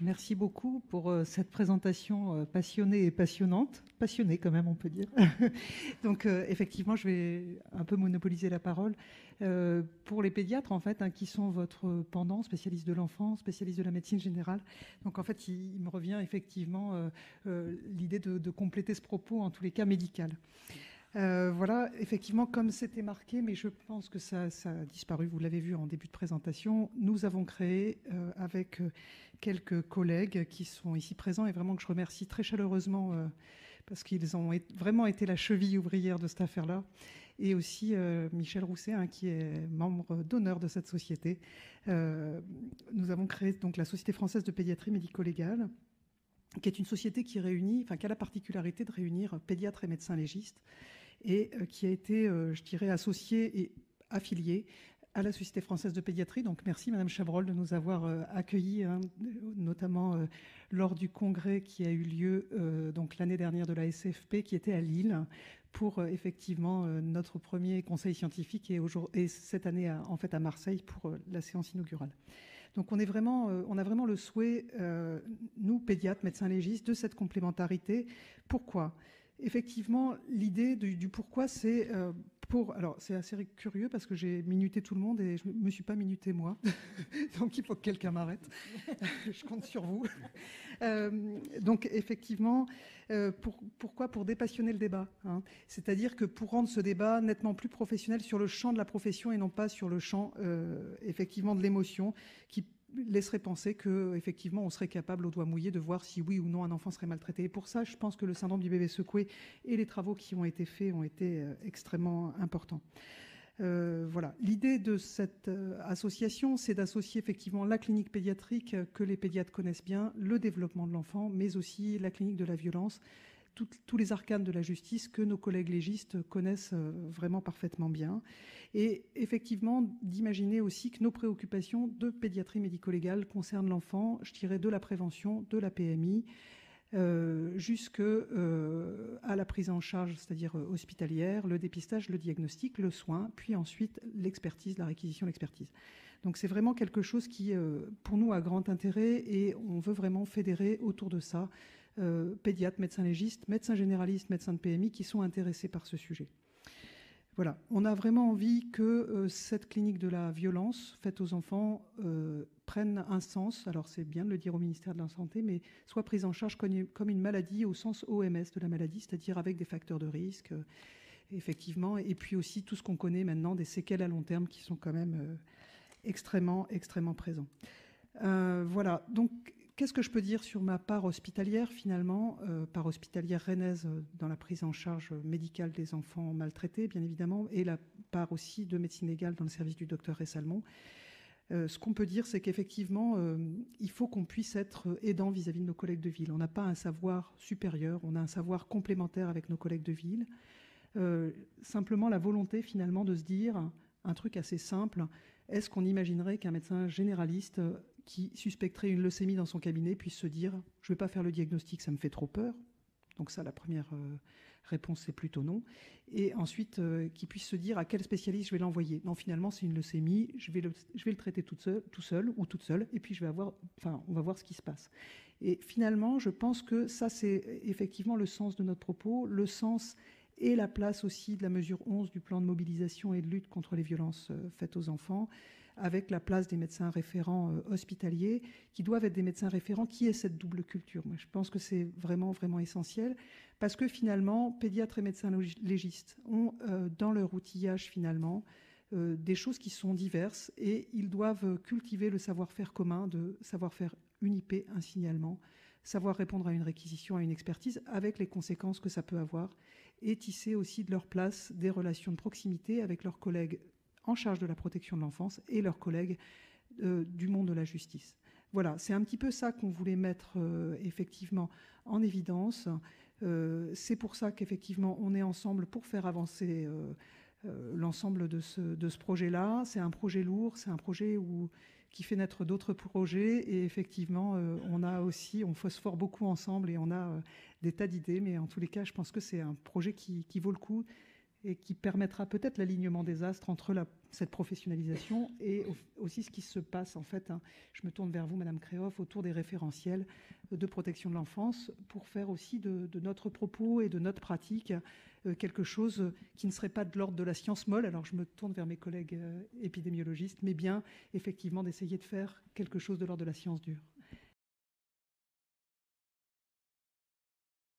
Merci beaucoup pour cette présentation passionnée et passionnante. Passionnée quand même, on peut dire. Donc effectivement, je vais un peu monopoliser la parole. Pour les pédiatres, en fait, hein, qui sont votre pendant, spécialiste de l'enfant, spécialiste de la médecine générale. Donc en fait, il me revient effectivement l'idée de compléter ce propos, en tous les cas médical. Voilà, effectivement, comme c'était marqué, mais je pense que ça a disparu, vous l'avez vu en début de présentation, nous avons créé avec quelques collègues qui sont ici présents et vraiment que je remercie très chaleureusement parce qu'ils ont vraiment été la cheville ouvrière de cette affaire-là, et aussi Michel Rousset, hein, qui est membre d'honneur de cette société. Nous avons créé donc la Société française de pédiatrie médico-légale, qui est une société qui réunit, enfin qui a la particularité de réunir pédiatres et médecins légistes, et qui a été, je dirais, associée et affiliée à la Société française de pédiatrie. Donc merci Madame Chabrol de nous avoir accueillis, hein, notamment lors du congrès qui a eu lieu donc l'année dernière de la SFP, qui était à Lille, pour effectivement notre premier conseil scientifique, et cette année en fait à Marseille pour la séance inaugurale. Donc on a vraiment le souhait, nous pédiatres, médecins légistes, de cette complémentarité. Pourquoi ? Effectivement, l'idée du pourquoi, c'est alors c'est assez curieux parce que j'ai minuté tout le monde et je ne me suis pas minuté moi. Donc il faut que quelqu'un m'arrête. Je compte sur vous. Donc effectivement, pourquoi ? Pour dépassionner le débat, hein. C'est-à-dire que pour rendre ce débat nettement plus professionnel sur le champ de la profession et non pas sur le champ effectivement de l'émotion, qui laisserait penser qu'effectivement on serait capable au doigt mouillé de voir si oui ou non un enfant serait maltraité. Et pour ça, je pense que le syndrome du bébé secoué et les travaux qui ont été faits ont été extrêmement importants. Voilà. L'idée de cette association, c'est d'associer effectivement la clinique pédiatrique que les pédiatres connaissent bien, le développement de l'enfant, mais aussi la clinique de la violence, tous les arcanes de la justice que nos collègues légistes connaissent vraiment parfaitement bien. Et effectivement, d'imaginer aussi que nos préoccupations de pédiatrie médico-légale concernent l'enfant, je dirais de la prévention, de la PMI, jusqu'à la prise en charge, c'est-à-dire hospitalière, le dépistage, le diagnostic, le soin, puis ensuite l'expertise, la réquisition, l'expertise. Donc c'est vraiment quelque chose qui, pour nous, a grand intérêt, et on veut vraiment fédérer autour de ça pédiatres, médecins légistes, médecins généralistes, médecins de PMI qui sont intéressés par ce sujet. Voilà, on a vraiment envie que cette clinique de la violence faite aux enfants prenne un sens, alors c'est bien de le dire au ministère de la Santé, mais soit prise en charge comme une maladie au sens OMS de la maladie, c'est-à-dire avec des facteurs de risque, effectivement, et puis aussi tout ce qu'on connaît maintenant des séquelles à long terme qui sont quand même extrêmement présents. Voilà, donc qu'est-ce que je peux dire sur ma part hospitalière finalement, part hospitalière rennaise dans la prise en charge médicale des enfants maltraités, bien évidemment, et la part aussi de médecine légale dans le service du docteur Ressalmon. Ce qu'on peut dire, c'est qu'effectivement, il faut qu'on puisse être aidant vis-à-vis de nos collègues de ville. On n'a pas un savoir supérieur, on a un savoir complémentaire avec nos collègues de ville. Simplement la volonté finalement de se dire un truc assez simple: est-ce qu'on imaginerait qu'un médecin généraliste qui suspecterait une leucémie dans son cabinet puisse se dire « je ne vais pas faire le diagnostic, ça me fait trop peur ». Donc ça, la première réponse, c'est plutôt non. Et ensuite, qui puisse se dire à quel spécialiste je vais l'envoyer. Non, finalement, c'est une leucémie, je vais le traiter tout seul ou toute seule, et puis on va voir ce qui se passe. Et finalement, je pense que ça, c'est effectivement le sens de notre propos, le sens et la place aussi de la mesure 11 du plan de mobilisation et de lutte contre les violences faites aux enfants, avec la place des médecins référents hospitaliers, qui doivent être des médecins référents qui aient cette double culture. Moi, je pense que c'est vraiment essentiel, parce que finalement, pédiatres et médecins légistes ont dans leur outillage finalement des choses qui sont diverses, et ils doivent cultiver le savoir-faire commun, de savoir-faire une IP, un signalement, savoir répondre à une réquisition, à une expertise, avec les conséquences que ça peut avoir, et tisser aussi de leur place des relations de proximité avec leurs collègues en charge de la protection de l'enfance et leurs collègues du monde de la justice. Voilà, c'est un petit peu ça qu'on voulait mettre effectivement en évidence. C'est pour ça qu'effectivement on est ensemble pour faire avancer l'ensemble de ce projet-là. C'est un projet lourd, c'est un projet qui fait naître d'autres projets, et effectivement on phosphore beaucoup ensemble et on a des tas d'idées, mais en tous les cas je pense que c'est un projet qui vaut le coup et qui permettra peut-être l'alignement des astres entre cette professionnalisation et aussi ce qui se passe en fait. Je me tourne vers vous, Madame Créoff, autour des référentiels de protection de l'enfance pour faire aussi de notre propos et de notre pratique quelque chose qui ne serait pas de l'ordre de la science molle. Alors je me tourne vers mes collègues épidémiologistes, mais bien effectivement d'essayer de faire quelque chose de l'ordre de la science dure.